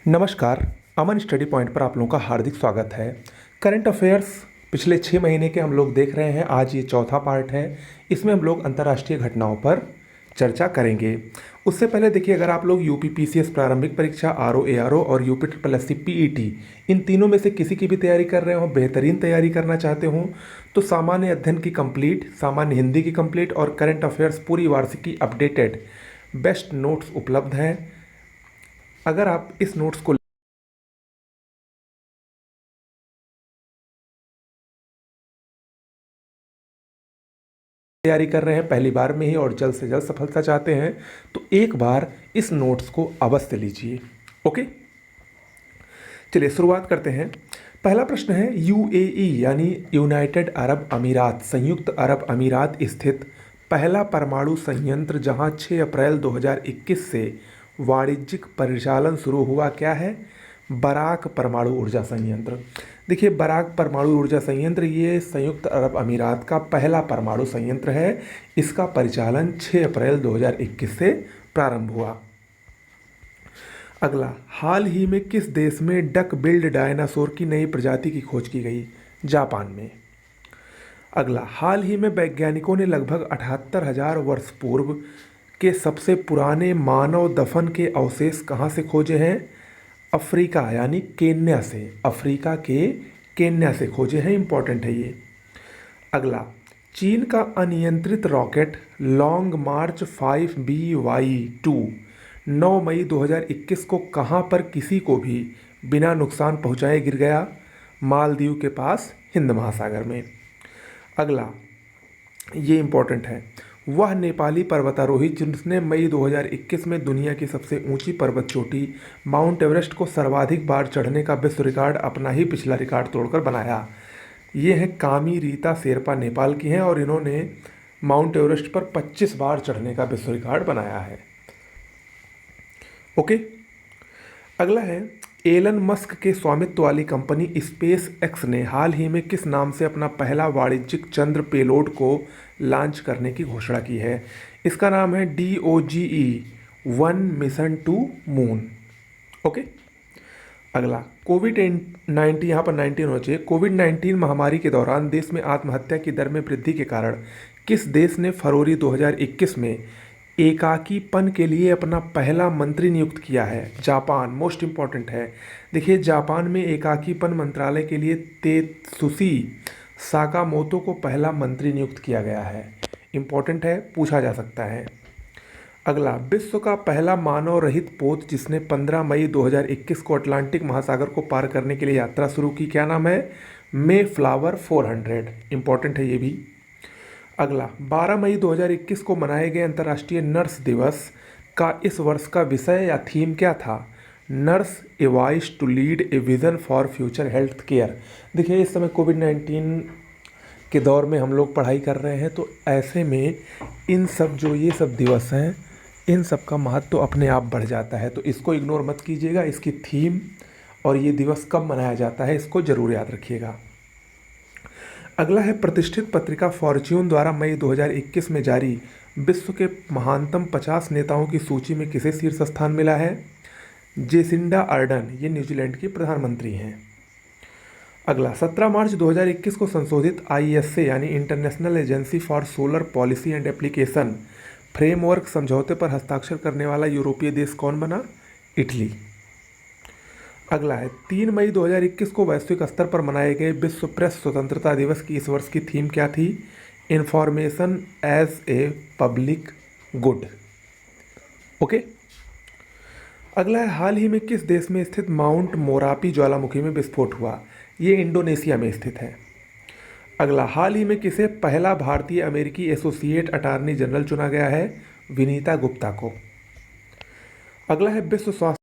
नमस्कार। अमन study point पर आप लोगों का हार्दिक स्वागत है। करंट अफेयर्स पिछले 6 महीने के हम लोग देख रहे हैं। आज ये चौथा पार्ट है। इसमें हम लोग अंतर्राष्ट्रीय घटनाओं पर चर्चा करेंगे। उससे पहले देखिए, अगर आप लोग यूपीपीसीएस प्रारंभिक परीक्षा, आरओ एआरओ और यूपी ट्रिपल एससी पीईटी इन तीनों में से किसी की भी तैयारी कर रहे हो, बेहतरीन तैयारी करना चाहते हो, तो सामान्य अध्ययन की कंप्लीट, सामान्य हिंदी की कंप्लीट और करंट अफेयर्स पूरी वार्षिकी अपडेटेड बेस्ट नोट्स उपलब्ध हैं। अगर आप इस नोट्स को तैयारी कर रहे हैं पहली बार में ही और जल्द से जल्द सफलता चाहते हैं, तो एक बार इस नोट्स को अवश्य लीजिए। ओके, चलिए शुरुआत करते हैं। पहला प्रश्न है, यूएई यानी यूनाइटेड अरब अमीरात, संयुक्त अरब अमीरात स्थित पहला परमाणु संयंत्र जहां 6 अप्रैल 2021 से वाणिज्यिक परिचालन शुरू हुआ, क्या है? बराक परमाणु ऊर्जा संयंत्र। देखिए, बराक परमाणु ऊर्जा संयंत्र ये संयुक्त अरब अमीरात का पहला परमाणु संयंत्र है। इसका परिचालन 6 अप्रैल 2021 से प्रारंभ हुआ। अगला, हाल ही में किस देश में डक बिल्ड डायनासोर की नई प्रजाति की खोज की गई? जापान में। अगला, हाल ही में वैज्ञानिकों ने लगभग 78,000 वर्ष पूर्व के सबसे पुराने मानव दफन के अवशेष कहाँ से खोजे हैं? अफ्रीका यानी केन्या से, अफ्रीका के केन्या से खोजे हैं। इंपॉर्टेंट है ये। अगला, चीन का अनियंत्रित रॉकेट लॉन्ग मार्च 5BY2 9 मई 2021 को कहां पर किसी को भी बिना नुकसान पहुंचाए गिर गया? मालदीव के पास, हिंद महासागर में। अगला, ये इंपॉर्टेंट है, वह नेपाली पर्वतारोही जिसने मई 2021 में दुनिया की सबसे ऊंची पर्वत चोटी माउंट एवरेस्ट को सर्वाधिक बार चढ़ने का विश्व रिकॉर्ड अपना ही पिछला रिकॉर्ड तोड़कर बनाया। ये है कामी रीता शेरपा, नेपाल की हैं और इन्होंने माउंट एवरेस्ट पर 25 बार चढ़ने का विश्व रिकॉर्ड बनाया है। ओके, अगला है, एलन मस्क के स्वामित्व वाली कंपनी स्पेस एक्स ने हाल ही में किस नाम से अपना पहला वाणिज्यिक चंद्र पेलोड को लॉन्च करने की घोषणा की है? इसका नाम है DOGE-1 mission to moon. Okay, अगला, कोविड-19, यहाँ पर 19 होना चाहिए। कोविड-19 महामारी के दौरान देश में आत्महत्या की दर में वृद्धि के कारण किस देश ने फरवरी 2021 में एकाकीपन के लिए अपना पहला मंत्री नियुक्त किया है? जापान। मोस्ट इम्पॉर्टेंट है। देखिए, जापान में एकाकीपन मंत्रालय के लिए तेत्सुशी साकामोतो को पहला मंत्री नियुक्त किया गया है। इम्पॉर्टेंट है, पूछा जा सकता है। अगला, विश्व का पहला मानव रहित पोत जिसने 15 मई 2021 को अटलांटिक महासागर को पार करने के लिए यात्रा शुरू की, क्या नाम है? मे फ्लावर 400। इम्पॉर्टेंट है ये भी। अगला, 12 मई 2021 को मनाए गए अंतर्राष्ट्रीय नर्स दिवस का इस वर्ष का विषय या थीम क्या था? Nurse a voice to lead a vision for future health care. देखिए, इस समय कोविड-19 के दौर में हम लोग पढ़ाई कर रहे हैं, तो ऐसे में इन सब जो ये सब दिवस हैं, इन सब का महत्व तो अपने आप बढ़ जाता है। तो इसको इग्नोर मत कीजिएगा। इसकी थीम और ये दिवस कब मनाया जाता है, इसको ज़रूर याद रखिएगा। अगला है, प्रतिष्ठित पत्रिका फॉर्च्यून द्वारा मई 2021 में जारी विश्व के महानतम 50 नेताओं की सूची में किसे शीर्ष स्थान मिला है? जेसिंडा अर्डन, ये न्यूजीलैंड की प्रधानमंत्री हैं। अगला, 17 मार्च 2021 को संशोधित ISA यानी international agency for solar policy and application framework समझौते पर हस्ताक्षर करने वाला यूरोपीय देश कौन बना? इटली। अगला है, 3 मई 2021 को वैश्विक स्तर पर मनाए गए विश्व प्रेस स्वतंत्रता दिवस की इस वर्ष की थीम क्या थी? Information as a public good. Okay, अगला है, हाल ही में किस देश में स्थित माउंट मोरापी ज्वालामुखी में विस्फोट हुआ? ये इंडोनेशिया में स्थित है। अगला, हाल ही में किसे पहला भारतीय अमेरिकी एसोसिएट अटॉर्नी जनरल चुना गया है? विनीता गुप्ता को। अगला है, विश्व स्वास्थ्य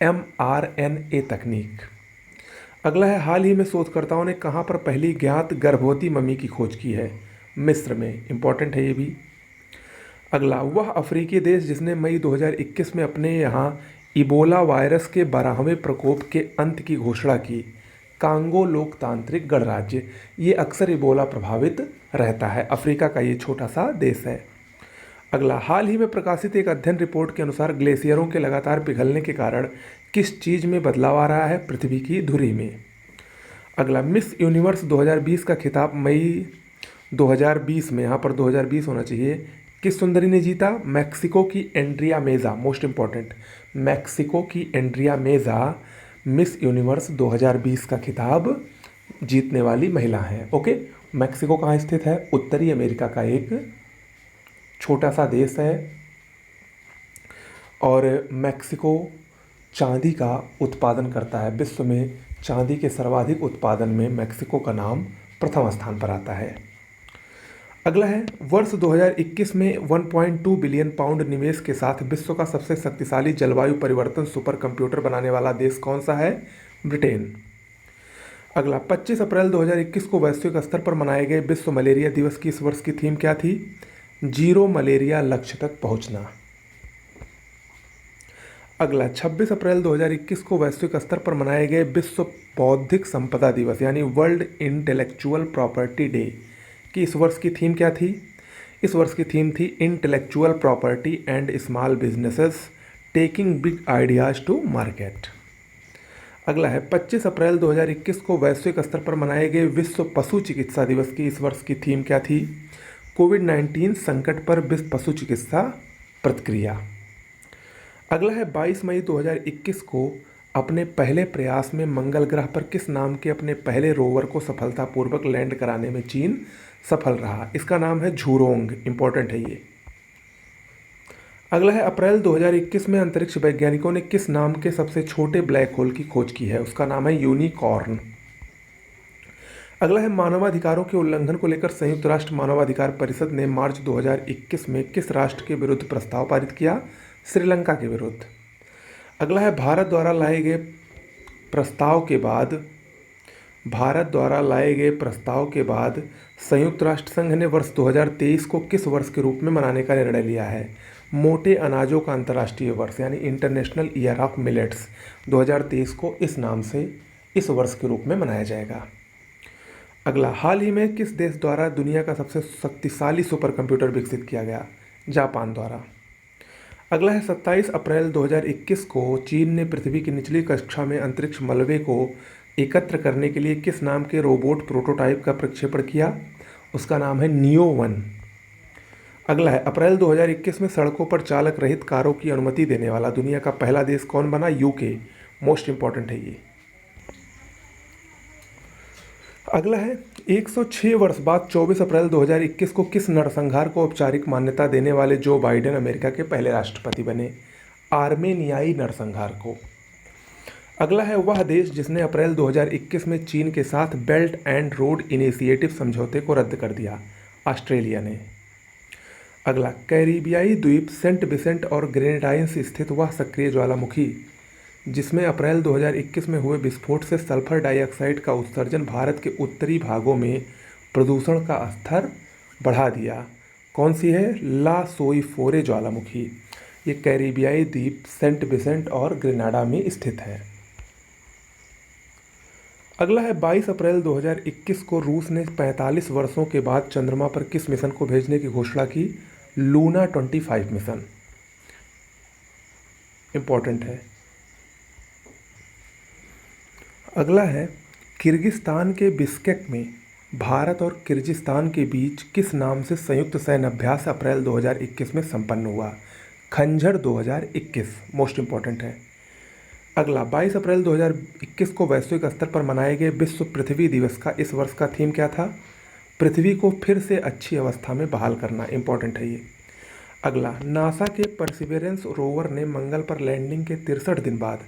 mRNA तकनीक। अगला है, हाल ही में शोधकर्ताओं ने कहाँ पर पहली ज्ञात गर्भवती मम्मी की खोज की है? मिस्र में। इम्पॉर्टेंट है ये भी। अगला, वह अफ्रीकी देश जिसने मई 2021 में अपने यहाँ इबोला वायरस के 12वें प्रकोप के अंत की घोषणा की, कांगो लोकतांत्रिक गणराज्य। ये अक्सर इबोला प्रभावित रहता है। अफ्रीका का ये छोटा सा देश है। अगला, हाल ही में प्रकाशित एक अध्ययन रिपोर्ट के अनुसार ग्लेशियरों के लगातार पिघलने के कारण किस चीज़ में बदलाव आ रहा है? पृथ्वी की धुरी में। अगला, मिस यूनिवर्स 2020 का खिताब मई 2020 में, यहाँ पर 2020 होना चाहिए, किस सुंदरी ने जीता? मैक्सिको की एंड्रिया मेजा। मोस्ट इंपॉर्टेंट, मैक्सिको की एंड्रिया मेजा मिस यूनिवर्स 2020 का खिताब जीतने वाली महिला है। ओके, मैक्सिको कहाँ स्थित है? उत्तरी अमेरिका का एक छोटा सा देश है और मैक्सिको चांदी का उत्पादन करता है। विश्व में चांदी के सर्वाधिक उत्पादन में मैक्सिको का नाम प्रथम स्थान पर आता है। अगला है, वर्ष 2021 में 1.2 बिलियन पाउंड निवेश के साथ विश्व का सबसे शक्तिशाली जलवायु परिवर्तन सुपर कंप्यूटर बनाने वाला देश कौन सा है? ब्रिटेन। अगला, 25 अप्रैल 2021 को वैश्विक स्तर पर मनाए गए विश्व मलेरिया दिवस की इस वर्ष की थीम क्या थी? जीरो मलेरिया लक्ष्य तक पहुंचना। अगला, 26 अप्रैल 2021 को वैश्विक स्तर पर मनाए गए विश्व बौद्धिक संपदा दिवस यानी वर्ल्ड इंटेलेक्चुअल प्रॉपर्टी डे की इस वर्ष की थीम क्या थी? इस वर्ष की थीम थी intellectual property and small businesses taking big ideas to market. अगला है, 25 अप्रैल 2021 को वैश्विक स्तर पर मनाए गए विश्व पशु चिकित्सा दिवस की इस वर्ष की थीम क्या थी? कोविड-19 संकट पर विश्व पशु चिकित्सा प्रतिक्रिया। अगला है, 22 मई 2021 को अपने पहले प्रयास में मंगल ग्रह पर किस नाम के अपने पहले रोवर को सफलतापूर्वक लैंड कराने में चीन सफल रहा? इसका नाम है झूरोंग। इंपॉर्टेंट है ये। अगला है, अप्रैल 2021 में अंतरिक्ष वैज्ञानिकों ने किस नाम के सबसे छोटे ब्लैक होल की खोज की है? उसका नाम है यूनिकॉर्न। अगला है, मानवाधिकारों के उल्लंघन को लेकर संयुक्त राष्ट्र मानवाधिकार परिषद ने मार्च 2021 में किस राष्ट्र के विरुद्ध प्रस्ताव पारित किया? श्रीलंका के विरुद्ध। अगला है, भारत द्वारा लाए गए प्रस्ताव के बाद संयुक्त राष्ट्र संघ ने वर्ष 2023 को किस वर्ष के रूप में मनाने का निर्णय लिया है? मोटे अनाजों का अंतर्राष्ट्रीय वर्ष यानी इंटरनेशनल ईयर ऑफ मिलेट्स 2023 को इस नाम से इस वर्ष के रूप में मनाया जाएगा। अगला, हाल ही में किस देश द्वारा दुनिया का सबसे शक्तिशाली सुपर कंप्यूटर विकसित किया गया? जापान द्वारा। अगला है, 27 अप्रैल 2021 को चीन ने पृथ्वी की निचली कक्षा में अंतरिक्ष मलबे को एकत्र करने के लिए किस नाम के रोबोट प्रोटोटाइप का प्रक्षेपण किया? उसका नाम है नियो-1। अगला है, अप्रैल 2021 में सड़कों पर चालक रहित कारों की अनुमति देने वाला दुनिया का पहला देश कौन बना? यूके। मोस्ट इंपॉर्टेंट है ये। अगला है, 106 वर्ष बाद 24 अप्रैल 2021 को किस नरसंहार को औपचारिक मान्यता देने वाले जो बाइडेन अमेरिका के पहले राष्ट्रपति बने? आर्मेनियाई नरसंहार को। अगला है, वह देश जिसने अप्रैल 2021 में चीन के साथ बेल्ट एंड रोड इनिशिएटिव समझौते को रद्द कर दिया? ऑस्ट्रेलिया ने। अगला, कैरिबियाई द्वीप सेंट विसेंट और ग्रेनेडाइंस स्थित वह सक्रिय ज्वालामुखी जिसमें अप्रैल 2021 में हुए विस्फोट से सल्फर डाइऑक्साइड का उत्सर्जन भारत के उत्तरी भागों में प्रदूषण का स्तर बढ़ा दिया, कौन सी है? ला सोइफोरे ज्वालामुखी। ये कैरिबियाई द्वीप सेंट विसेंट और ग्रेनाडा में स्थित है। अगला है, 22 अप्रैल 2021 को रूस ने 45 वर्षों के बाद चंद्रमा पर किस मिशन को भेजने की घोषणा की? Luna 25 mission. इंपॉर्टेंट है। अगला है, किर्गिस्तान के बिश्केक में भारत और किर्गिस्तान के बीच किस नाम से संयुक्त सैन्य अभ्यास अप्रैल 2021 में संपन्न हुआ? खंजर 2021। मोस्ट इंपॉर्टेंट है। अगला, 22 अप्रैल 2021 को वैश्विक स्तर पर मनाए गए विश्व पृथ्वी दिवस का इस वर्ष का थीम क्या था? पृथ्वी को फिर से अच्छी अवस्था में बहाल करना। इंपॉर्टेंट है ये। अगला, नासा के परसिवेरेंस रोवर ने मंगल पर लैंडिंग के 63 दिन बाद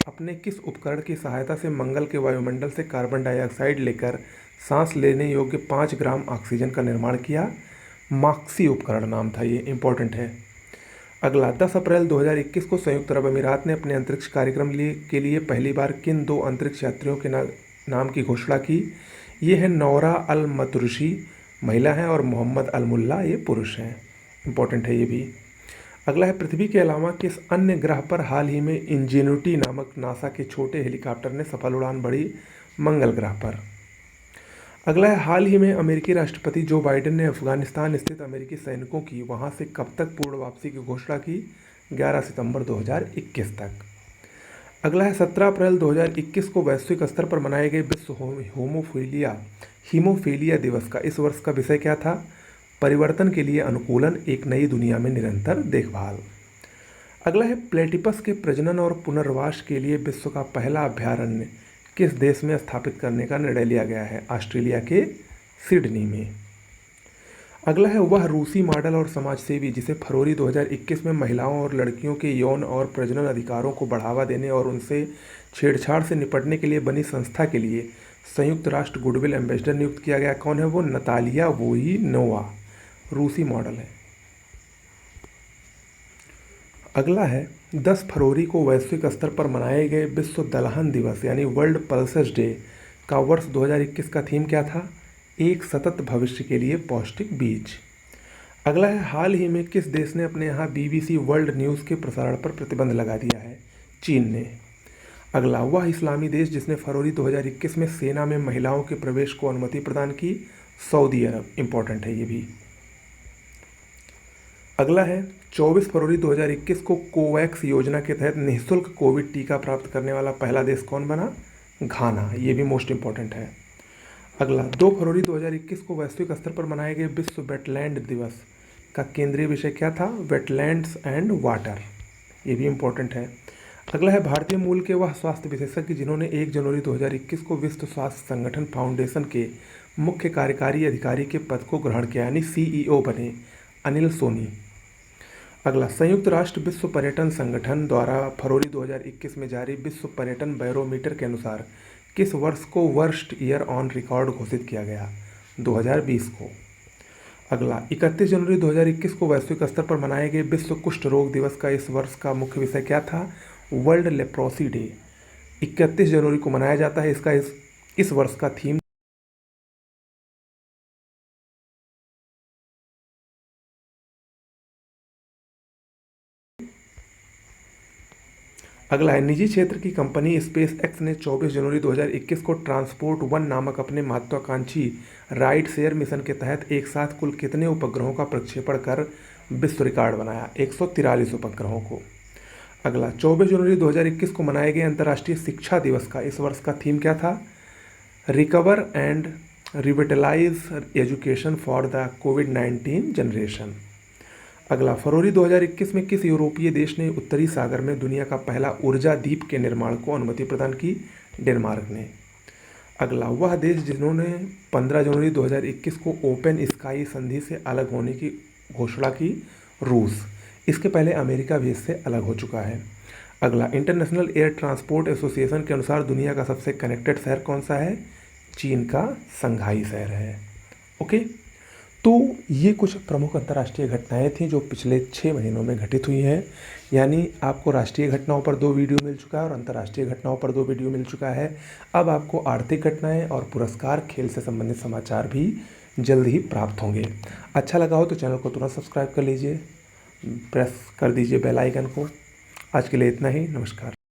अपने किस उपकरण की सहायता से मंगल के वायुमंडल से कार्बन डाइऑक्साइड लेकर सांस लेने योग्य 5 ग्राम ऑक्सीजन का निर्माण किया? माक्सी उपकरण नाम था ये। इंपॉर्टेंट है। अगला, 10 अप्रैल 2021 को संयुक्त अरब अमीरात ने अपने अंतरिक्ष कार्यक्रम के लिए पहली बार किन 2 अंतरिक्ष यात्रियों के नाम की घोषणा की? ये है नौरा अल मतरुशी, महिला हैं, और मोहम्मद अल मुल्ला, ये पुरुष हैं। इंपॉर्टेंट है ये भी। अगला है, पृथ्वी के अलावा किस अन्य ग्रह पर हाल ही में इंजेन्युटी नामक नासा के छोटे हेलीकॉप्टर ने सफल उड़ान भरी? मंगल ग्रह पर। अगला है, हाल ही में अमेरिकी राष्ट्रपति जो बाइडेन ने अफगानिस्तान स्थित अमेरिकी सैनिकों की वहां से कब तक पूर्ण वापसी की घोषणा की? 11 सितंबर 2021 तक। अगला है, 17 अप्रैल 2021 को वैश्विक स्तर पर मनाए गए विश्व हीमोफीलिया दिवस का इस वर्ष का विषय क्या था? परिवर्तन के लिए अनुकूलन, एक नई दुनिया में निरंतर देखभाल। अगला है, प्लेटिपस के प्रजनन और पुनर्वास के लिए विश्व का पहला अभयारण्य किस देश में स्थापित करने का निर्णय लिया गया है? ऑस्ट्रेलिया के सिडनी में। अगला है, वह रूसी मॉडल और समाजसेवी जिसे फरवरी 2021 में महिलाओं और लड़कियों के यौन और प्रजनन अधिकारों को बढ़ावा देने और उनसे छेड़छाड़ से निपटने के लिए बनी संस्था के लिए संयुक्त राष्ट्र गुडविल एम्बेसडर नियुक्त किया गया, कौन है वो? नतालिया वोइनोवा, रूसी मॉडल है। अगला है, 10 फरवरी को वैश्विक स्तर पर मनाए गए विश्व दलहन दिवस यानी वर्ल्ड पल्सेस डे का वर्ष 2021 का थीम क्या था? एक सतत भविष्य के लिए पौष्टिक बीज। अगला है, हाल ही में किस देश ने अपने यहाँ BBC वर्ल्ड न्यूज़ के प्रसारण पर प्रतिबंध लगा दिया है? चीन ने। अगला, वह इस्लामी देश जिसने फरवरी 2021 में सेना में महिलाओं के प्रवेश को अनुमति प्रदान की? सऊदी अरब। इंपॉर्टेंट है ये भी। अगला है, 24 फरवरी 2021 को कोवैक्स योजना के तहत निःशुल्क कोविड टीका प्राप्त करने वाला पहला देश कौन बना? घाना। ये भी मोस्ट इंपॉर्टेंट है। अगला, 2 फरवरी 2021 को वैश्विक स्तर पर मनाए गए विश्व वेटलैंड दिवस का केंद्रीय विषय क्या था? Wetlands and water. ये भी इंपॉर्टेंट है। अगला है, भारतीय मूल के वह स्वास्थ्य विशेषज्ञ जिन्होंने 1 जनवरी 2021 को विश्व स्वास्थ्य संगठन फाउंडेशन के मुख्य कार्यकारी अधिकारी के पद को ग्रहण किया यानी CEO बने? अनिल सोनी। अगला, संयुक्त राष्ट्र विश्व पर्यटन संगठन द्वारा फरवरी 2021 में जारी विश्व पर्यटन बैरोमीटर के अनुसार किस वर्ष को वर्स्ट ईयर ऑन रिकॉर्ड घोषित किया गया? 2020 को। अगला, 31 जनवरी 2021 को वैश्विक स्तर पर मनाए गए विश्व कुष्ठ रोग दिवस का इस वर्ष का मुख्य विषय क्या था? World leprosy day. 31 जनवरी को मनाया जाता है। इसका इस वर्ष का थीम। अगला है, निजी क्षेत्र की कंपनी स्पेस एक्स ने 24 जनवरी 2021 को ट्रांसपोर्ट वन नामक अपने महत्वाकांक्षी राइड शेयर मिशन के तहत एक साथ कुल कितने उपग्रहों का प्रक्षेपण कर विश्व रिकॉर्ड बनाया? 143 उपग्रहों को। अगला, 24 जनवरी 2021 को मनाए गए अंतर्राष्ट्रीय शिक्षा दिवस का इस वर्ष का थीम क्या था? Recover and revitalise education for the कोविड-19 जनरेशन। अगला, फरवरी 2021 में किस यूरोपीय देश ने उत्तरी सागर में दुनिया का पहला ऊर्जा द्वीप के निर्माण को अनुमति प्रदान की? डेनमार्क ने। अगला, वह देश जिन्होंने 15 जनवरी 2021 को ओपन स्काई संधि से अलग होने की घोषणा की? रूस। इसके पहले अमेरिका भी इससे अलग हो चुका है। अगला, इंटरनेशनल एयर ट्रांसपोर्ट एसोसिएशन के अनुसार दुनिया का सबसे कनेक्टेड शहर कौन सा है? चीन का संघाई शहर है। ओके, तो ये कुछ प्रमुख अंतर्राष्ट्रीय घटनाएं थीं जो पिछले 6 महीनों में घटित हुई हैं। यानी आपको राष्ट्रीय घटनाओं पर 2 वीडियो मिल चुका है और अंतर्राष्ट्रीय घटनाओं पर 2 वीडियो मिल चुका है। अब आपको आर्थिक घटनाएं और पुरस्कार, खेल से संबंधित समाचार भी जल्द ही प्राप्त होंगे। अच्छा लगा हो तो चैनल को तुरंत सब्सक्राइब कर लीजिए, प्रेस कर दीजिए बेल आइकन को। आज के लिए इतना ही। नमस्कार।